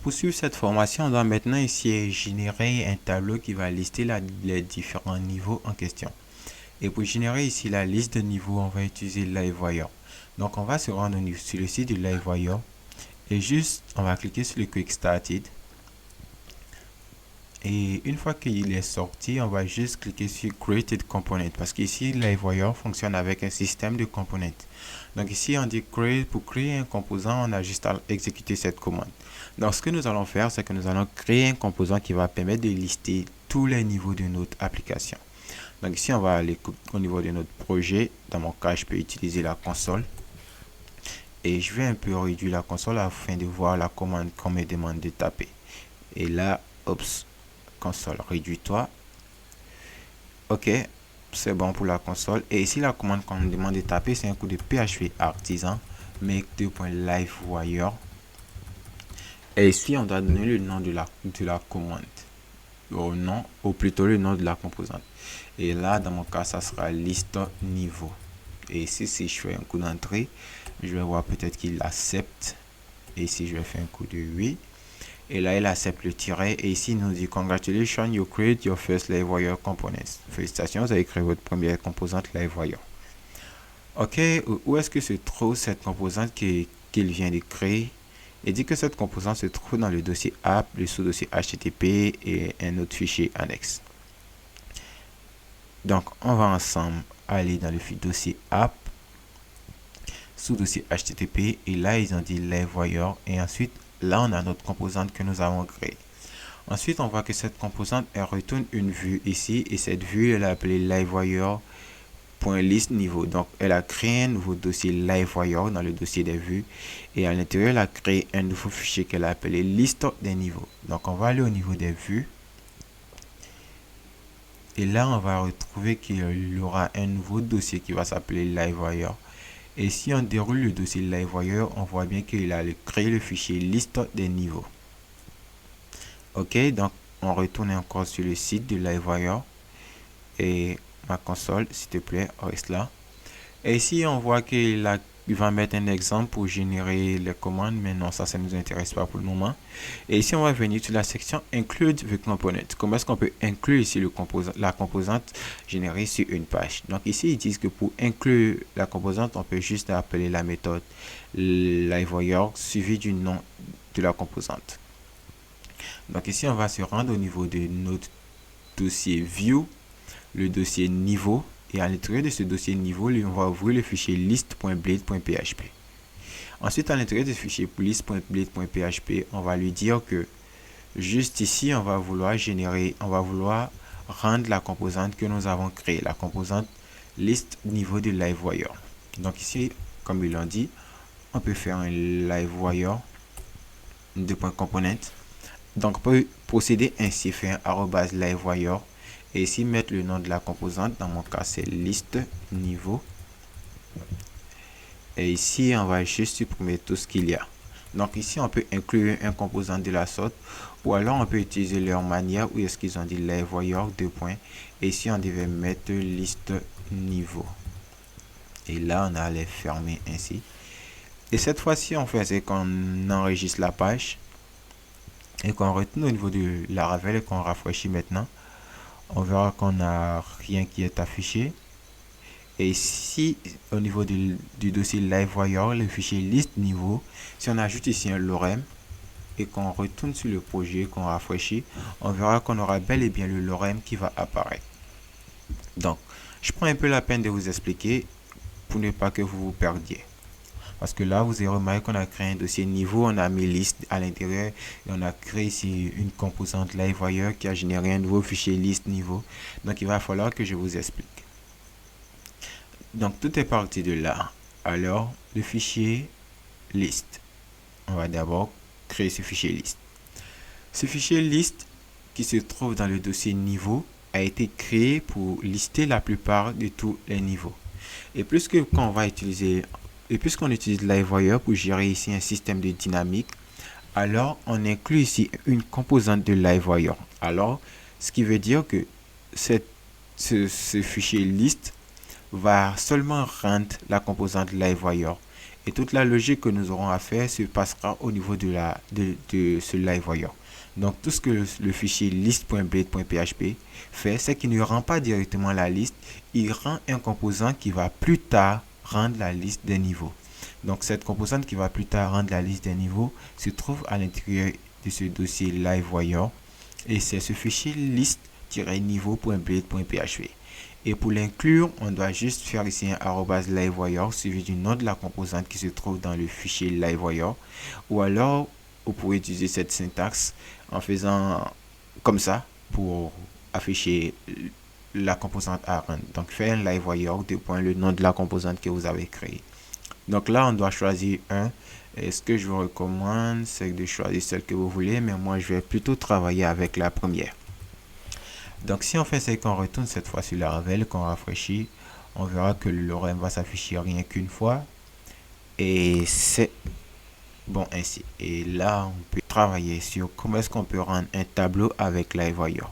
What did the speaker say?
pour suivre cette formation, on doit maintenant ici générer un tableau qui va lister les différents niveaux en question. Et pour générer ici la liste de niveaux, on va utiliser LiveWire. Donc on va se rendre sur le site de LiveWire et juste on va cliquer sur le Quick Started. Et une fois qu'il est sorti, on va juste cliquer sur Created Component parce qu'ici LiveWire fonctionne avec un système de components. Donc ici on dit create, pour créer un composant, on a juste à exécuter cette commande. Donc ce que nous allons faire, c'est que nous allons créer un composant qui va permettre de lister tous les niveaux de notre application. Donc ici on va aller au niveau de notre projet. Dans mon cas, je peux utiliser la console. Et je vais un peu réduire la console afin de voir la commande qu'on me demande de taper. Et là, oups, console, réduis-toi. Ok, c'est bon pour la console. Et ici, la commande qu'on me demande de taper, c'est un coup de PHP artisan make2.livewire. Et ici, on doit donner le nom de la commande. Ou plutôt le nom de la composante. Et là, dans mon cas, ça sera liste niveau. Et ici, si je fais un coup d'entrée, je vais voir peut-être qu'il accepte. Et ici, je vais faire un coup de oui. Et là, il accepte le tiret. Et ici, il nous dit Congratulations, you create your first LiveWire components. Félicitations, vous avez créé votre première composante LiveWire. Ok, où est-ce que se trouve cette composante qu'il vient de créer? Il dit que cette composante se trouve dans le dossier app, le sous-dossier HTTP et un autre fichier annexe. Donc, on va ensemble aller dans le dossier app, sous-dossier HTTP, et là, ils ont dit LiveWire, et ensuite, là, on a notre composante que nous avons créée. Ensuite, on voit que cette composante, elle retourne une vue ici, et cette vue, elle est appelée LiveWire.list niveau. Donc, elle a créé un nouveau dossier LiveWire dans le dossier des vues, et à l'intérieur, elle a créé un nouveau fichier qu'elle a appelé liste des niveaux. Donc, on va aller au niveau des vues. Et là, on va retrouver qu'il y aura un nouveau dossier qui va s'appeler LiveWire. Et si on déroule le dossier LiveWire, on voit bien qu'il a créé le fichier liste des niveaux. Ok, donc on retourne encore sur le site de LiveWire. Et ma console, s'il te plaît, reste là. Et ici, on voit qu'il va mettre un exemple pour générer les commandes, mais non, ça ne nous intéresse pas pour le moment. Et ici, on va venir sur la section Include the component. Comment est-ce qu'on peut inclure ici la composante générée sur une page? Donc ici, ils disent que pour inclure la composante, on peut juste appeler la méthode LiveWire suivi du nom de la composante. Donc ici, on va se rendre au niveau de notre dossier View, le dossier Niveau. Et à l'intérieur de ce dossier niveau, on va ouvrir le fichier list.blade.php. Ensuite, à l'intérieur de ce fichier list.blade.php, on va lui dire que juste ici, on va vouloir rendre la composante que nous avons créée, la composante list niveau de LiveWire. Donc ici, comme ils l'ont dit, on peut faire un LiveWire .component. Donc, on peut procéder ainsi, faire un @LiveWire. Et ici, mettre le nom de la composante. Dans mon cas, c'est liste niveau. Et ici, on va juste supprimer tout ce qu'il y a. Donc ici, on peut inclure un composant de la sorte. Ou alors, on peut utiliser leur manière où est-ce qu'ils ont dit LiveWire 2 points. Et ici, on devait mettre liste niveau. Et là, on a les fermer ainsi. Et cette fois-ci, on fait c'est qu'on enregistre la page. Et qu'on retourne au niveau de la Laravel et qu'on rafraîchit maintenant. On verra qu'on n'a rien qui est affiché. Et ici, au niveau du dossier LiveWire, le fichier liste niveau, si on ajoute ici un lorem et qu'on retourne sur le projet, qu'on rafraîchit, on verra qu'on aura bel et bien le lorem qui va apparaître. Donc, je prends un peu la peine de vous expliquer pour ne pas que vous vous perdiez. Parce que là, vous avez remarqué qu'on a créé un dossier niveau, on a mis liste à l'intérieur et on a créé ici une composante LiveWire qui a généré un nouveau fichier liste niveau. Donc, il va falloir que je vous explique. Donc, tout est parti de là. Alors, le fichier liste. On va d'abord créer ce fichier liste. Ce fichier liste qui se trouve dans le dossier niveau a été créé pour lister la plupart de tous les niveaux. Et puisqu'on utilise LiveWire pour gérer ici un système de dynamique, alors on inclut ici une composante de LiveWire. Alors, ce qui veut dire que ce fichier liste va seulement rendre la composante LiveWire Et toute la logique que nous aurons à faire se passera au niveau de ce LiveWire. Donc tout ce que le fichier list.blade.php fait, c'est qu'il ne rend pas directement la liste, il rend un composant qui va plus tard rendre la liste des niveaux. Donc cette composante qui va plus tard rendre la liste des niveaux se trouve à l'intérieur de ce dossier LiveWire et c'est ce fichier list-niveau.blade.php. Et pour l'inclure, on doit juste faire ici un @livewire suivi du nom de la composante qui se trouve dans le fichier LiveWire. Ou alors, vous pouvez utiliser cette syntaxe en faisant comme ça pour afficher la composante à rendre. Donc, faire un LiveWire, le nom de la composante que vous avez créée. Donc là, on doit choisir un. Et ce que je vous recommande, c'est de choisir celle que vous voulez, mais moi, je vais plutôt travailler avec la première. Donc si on fait ça et qu'on retourne cette fois sur la Laravel, qu'on rafraîchit, on verra que le lorem va s'afficher rien qu'une fois. Et c'est bon ainsi. Et là, on peut travailler sur comment est-ce qu'on peut rendre un tableau avec LiveWire.